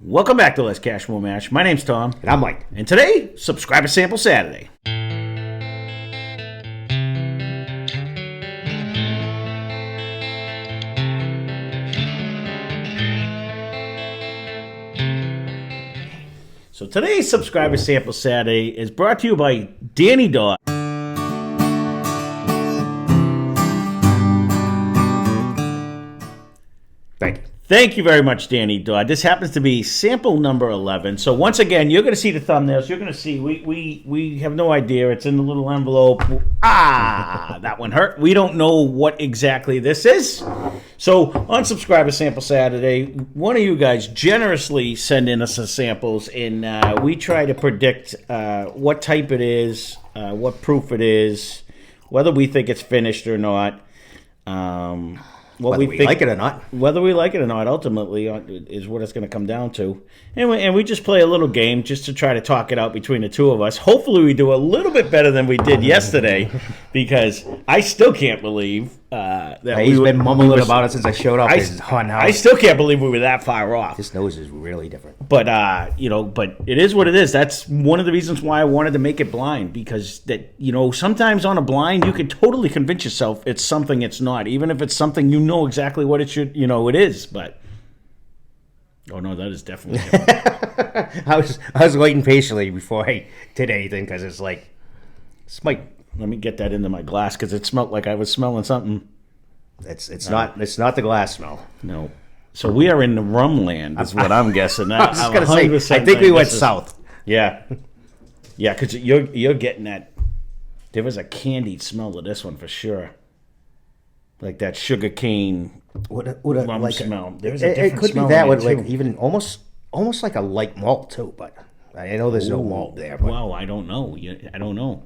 Welcome back to Lesscashmoremash. My name's Tom. And I'm Mike. And today, Subscriber Sample Saturday. So today's Subscriber Sample Saturday is brought to you by Danny Dog. Thank you. Thank you very much, Danny Dodd. This happens to be sample number 11. So once again, you're going to see the thumbnails. You're going to see, we have no idea. It's in the little envelope. That one hurt. We don't know what exactly this is. So on Subscriber Sample Saturday, one of you guys generously send in us the samples, and we try to predict what type it is, what proof it is, whether we think it's finished or not. Whether we like it or not. Whether we like it or not, ultimately, is what it's going to come down to. And we just play a little game just to try to talk it out between the two of us. Hopefully we do a little bit better than we did yesterday, because I still can't believe that he's been mumbling about it since I showed up. I still can't believe we were that far off. His nose is really different. But, but it is what it is. That's one of the reasons why I wanted to make it blind, because sometimes on a blind, you can totally convince yourself it's something it's not, even if it's something you know exactly what it should, it is. But, oh no, that is definitely different. I was waiting patiently before I did anything, because it's like, let me get that into my glass, because it smelled like I was smelling something. It's not the glass smell. No. So we are in the rum land, is what I'm guessing. I was just going to say, I think we went south. Yeah. Yeah, because you're getting that. There was a candied smell to this one for sure. Like that sugar cane rum like smell. There's a different it could smell be that in one, there, like too. even almost like a light malt too, but I know there's no malt there. But. Well, I don't know. I don't know.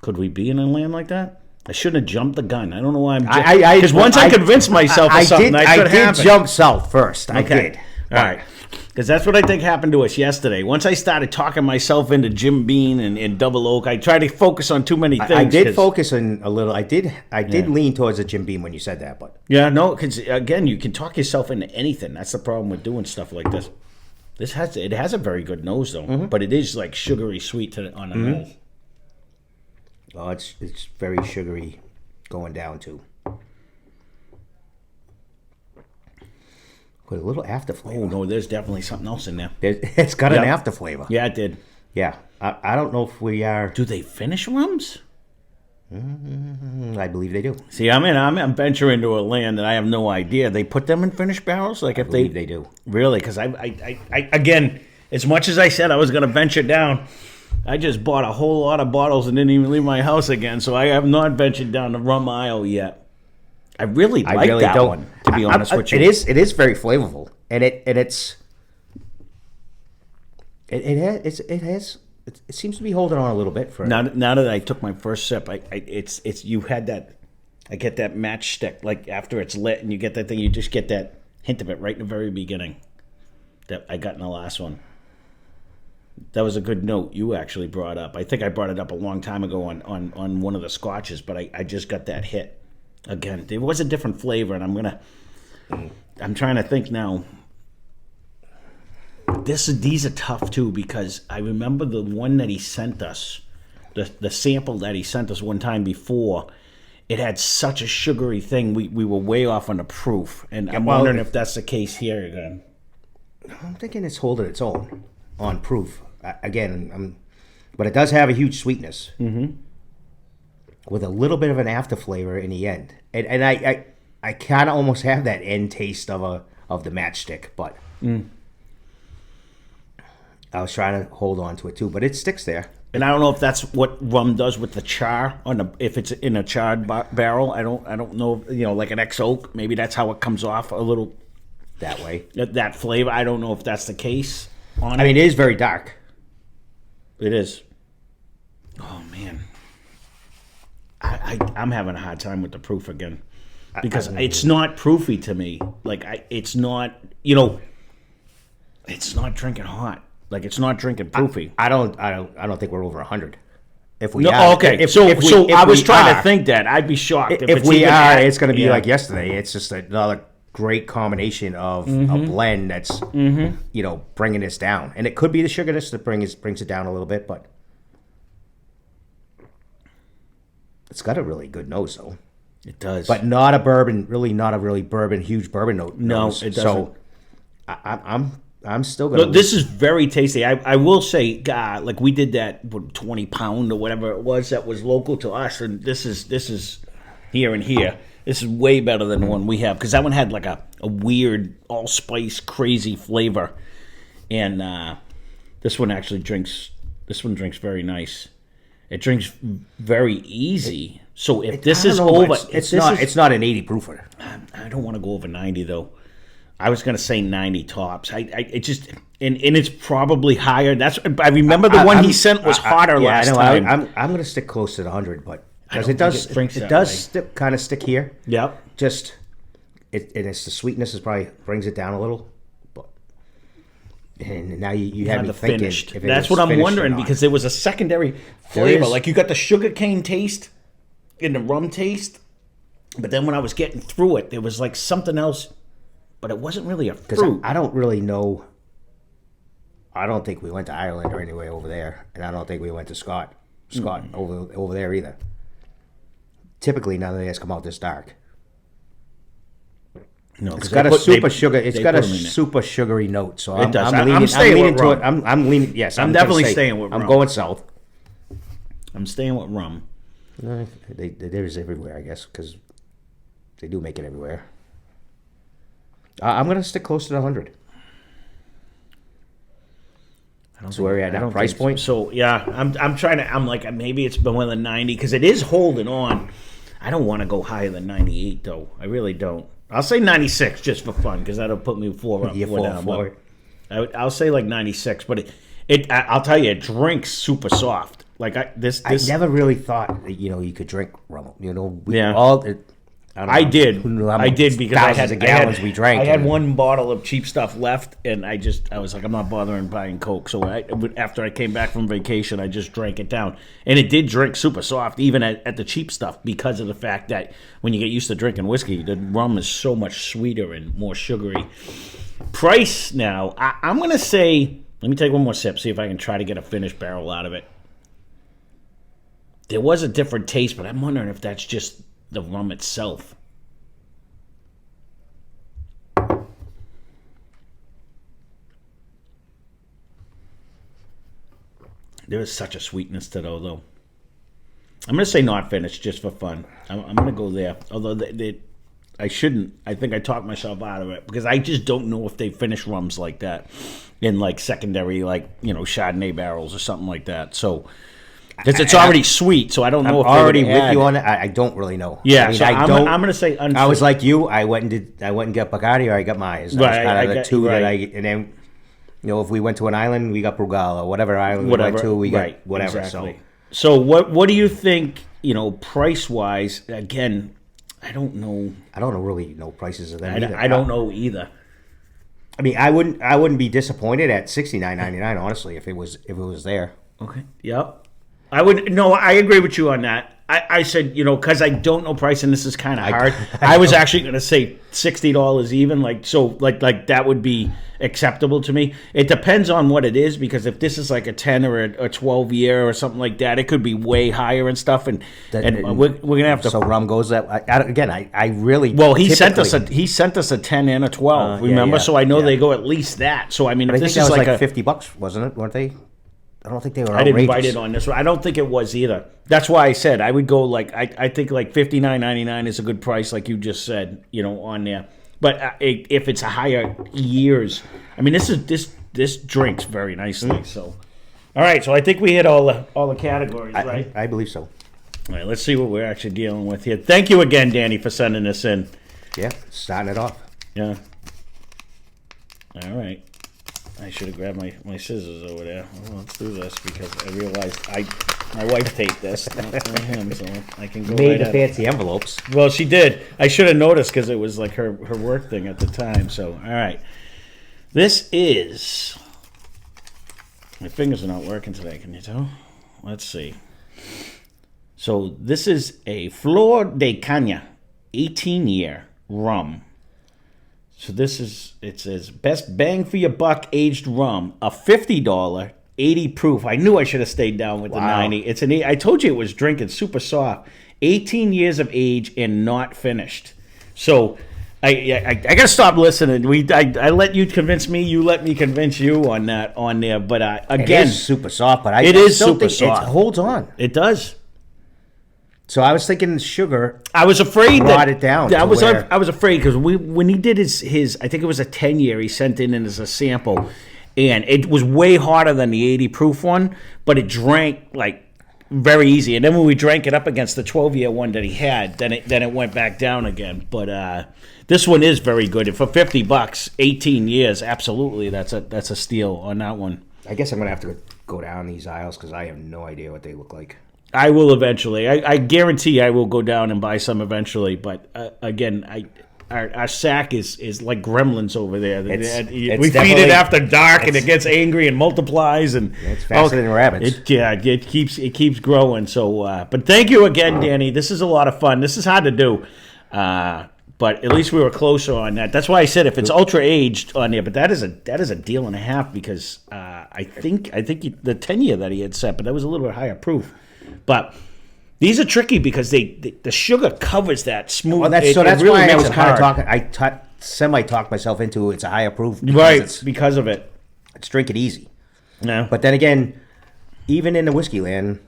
Could we be in a land like that? I shouldn't have jumped the gun. I don't know why I'm. Because once I convinced myself of something, I did jump south first. Okay. I did. All right. Because that's what I think happened to us yesterday. Once I started talking myself into Jim Beam and Double Oak, I tried to focus on too many things. I did focus on a little. I did lean towards a Jim Beam when you said that, but because again, you can talk yourself into anything. That's the problem with doing stuff like this. It has a very good nose though, but it is like sugary sweet on the nose. Oh, it's very sugary going down too. With a little after flavor. Oh no, there's definitely something else in there. It's got an after flavor. Yeah, it did. Yeah, I don't know if we are. Do they finish rums? I believe they do. See, I'm venturing into a land that I have no idea. They put them in finished barrels, like if they do. Really? Because I again, as much as I said I was going to venture down, I just bought a whole lot of bottles and didn't even leave my house again. So I have not ventured down the rum aisle yet. I really like that one, to be honest with you. It is very flavorful, and it seems to be holding on a little bit for now that I took my first sip. You had that. I get that matchstick like after it's lit, and you get that thing. You just get that hint of it right in the very beginning that I got in the last one. That was a good note you actually brought up. I think I brought it up a long time ago on one of the scotches, but I just got that hit. Again, there was a different flavor, and I'm trying to think now. These are tough too, because I remember the one that he sent us, the sample that he sent us one time before. It had such a sugary thing. We were way off on the proof, and I'm wondering if that's the case here again. I'm thinking it's holding its own on proof again, but it does have a huge sweetness. Mm-hmm. With a little bit of an after flavor in the end, and I kind of almost have that end taste of the matchstick, but I was trying to hold on to it too, but it sticks there. And I don't know if that's what rum does with the char if it's in a charred barrel. I don't know, like an ex oak. Maybe that's how it comes off a little that way. That flavor. I don't know if that's the case. I mean, it is very dark. It is. Oh man. I'm having a hard time with the proof again, because it's not proofy to me. Like it's not, it's not drinking hot. Like it's not drinking proofy. I don't think we're over 100. If we no, are, okay. If I was trying to think that I'd be shocked if we are. It's going to be like yesterday. It's just another great combination of a blend that's bringing this down, and it could be the sugarness that brings it down a little bit, but it's got a really good nose though. It does, but not a bourbon, really not a really huge bourbon note. No, nose. it doesn't. So I'm still gonna. Look, this is very tasty. I will say, like we did that 20-pound or whatever it was that was local to us, and this is here and here. This is way better than the one we have because that one had like a weird allspice crazy flavor, and this one actually drinks. This one drinks very nice. It drinks very easy. So if this is over, it's not an 80 proofer. I don't want to go over 90 though. I was going to say 90 tops. It just and it's probably higher. I remember the one he sent was hotter last time. I'm going to stick close to the 100, but because it does kind of stick here. Yep. Just it's the sweetness is probably brings it down a little. But and now you have me thinking. Finished. That's what I'm wondering because there was a secondary flavor. Like you got the sugarcane taste and the rum taste, but then when I was getting through it, there was like something else. But it wasn't really a fruit. I don't really know. I don't think we went to Ireland or anywhere over there, and I don't think we went to Scott over there either. Typically, none of these come out this dark. No, it's got a super sugar. It's got a super sugary note. So it does. I'm leaning to it. I'm leaning. Yes, I'm definitely staying with rum. I'm going south. I'm staying with rum. There's everywhere, I guess, because they do make it everywhere. I'm going to stick close to the 100. So where are you at now? Price point? So, yeah, I'm trying to, I'm like, maybe it's below the 90, because it is holding on. I don't want to go higher than 98, though. I really don't. I'll say 96 just for fun, because that'll put me 4 up, 4 down. But I'll say like 96, but I'll tell you, it drinks super soft. Like, I never really thought that, you could drink rum. I did because I had gallons we drank. I had one bottle of cheap stuff left, and I was like, I'm not bothering buying Coke. So after I came back from vacation, I just drank it down, and it did drink super soft, even at the cheap stuff, because of the fact that when you get used to drinking whiskey, the rum is so much sweeter and more sugary. Price now, I'm gonna say, let me take one more sip, see if I can try to get a finished barrel out of it. There was a different taste, but I'm wondering if that's just the rum itself. There is such a sweetness to it, though. I'm going to say not finished just for fun. I'm going to go there. Although I shouldn't. I think I talked myself out of it because I just don't know if they finish rums like that in like secondary, like, Chardonnay barrels or something like that. So because it's already sweet, so I don't know if I'm already with you on it. I don't really know. Yeah, so I'm going to say unfinished. I was like you. I went and got Bacardi, or I got Myers. That was kind of the two that and then, if we went to an island, we got Brugal, or whatever island we went to, we got whatever. Exactly. So what do you think? Price wise, again, I don't know. I don't really know prices of them either. I don't know either. I mean, I wouldn't be disappointed at $69.99, honestly, if it was there. Okay. Yep. I would. No, I agree with you on that. I said, because I don't know price, and this is kind of hard. I was actually going to say $60 even, like that would be acceptable to me. It depends on what it is, because if this is like a 10 or a 12 year or something like that, it could be way higher and stuff. And we're gonna have to. So rum goes that. I really. Well, he sent us a 10 and a 12. Remember, so I know they go at least that. So I mean, if this is like $50, wasn't it? Weren't they? I don't think they were outrageous. I didn't bite it on this one. I don't think it was either. That's why I said I would go I think like $59.99 is a good price, like you just said, on there. But if it's a higher years, I mean, this drinks very nicely. So, all right. So I think we hit all the categories, right? I believe so. All right. Let's see what we're actually dealing with here. Thank you again, Danny, for sending this in. Yeah, starting it off. Yeah. All right. I should have grabbed my scissors over there. Well, let's do this because I realized my wife taped this, not him, so I can go made the fancy envelopes. Well, she did. I should have noticed because it was like her work thing at the time. So, all right. This is... My fingers are not working today, can you tell? Let's see. So, this is a Flor de Cana 18-year rum. So it says best bang for your buck aged rum, a $50, 80 proof. I knew I should have stayed down with the 90. I told you it was drinking super soft. 18 years of age and not finished. So I got to stop listening. I let you convince me. You let me convince you on that on there. But again, it is super soft. But it is super soft. It holds on. It does. So I was thinking sugar. I was afraid brought it down. I was afraid because when he did his I think it was a 10-year he sent in as a sample, and it was way harder than the 80 proof one, but it drank like very easy. And then when we drank it up against the 12-year one that he had, then it went back down again. But this one is very good. And for $50, 18 years, absolutely, that's a steal on that one. I guess I'm gonna have to go down these aisles because I have no idea what they look like. I will eventually. I guarantee I will go down and buy some eventually. But again, our sack is like gremlins over there. We feed it after dark, and it gets angry and multiplies. And it's faster than rabbits. It keeps growing. So, but thank you again, Danny. This is a lot of fun. This is hard to do, but at least we were closer on that. That's why I said if it's ultra aged on there. But that is a deal and a half because I think the 10-year that he had set, but that was a little bit higher proof. But these are tricky because the sugar covers that smooth. Well, that's really why I was kind kind of talking. I semi-talked myself into it's a higher proof, because of it. It's drink it easy. Yeah. But then again, even in the whiskey land,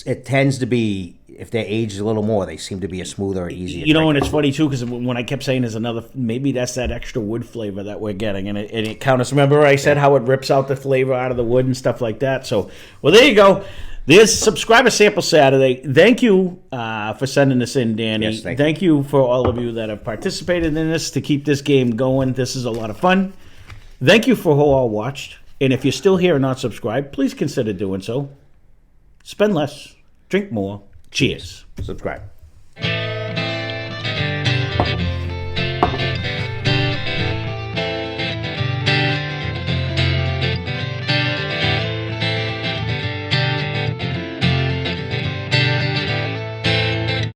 it tends to be if they're aged a little more, they seem to be a smoother, easier. You know, and it's funny too because when I kept saying there's another, maybe that's that extra wood flavor that we're getting, and it counters. Remember I said how it rips out the flavor out of the wood and stuff like that. So, well, there you go. There's Subscriber Sample Saturday. Thank you for sending this in, Danny. Yes, thank you for all of you that have participated in this to keep this game going. This is a lot of fun. Thank you for who all watched. And if you're still here and not subscribed, please consider doing so. Spend less, drink more. Cheers. Subscribe.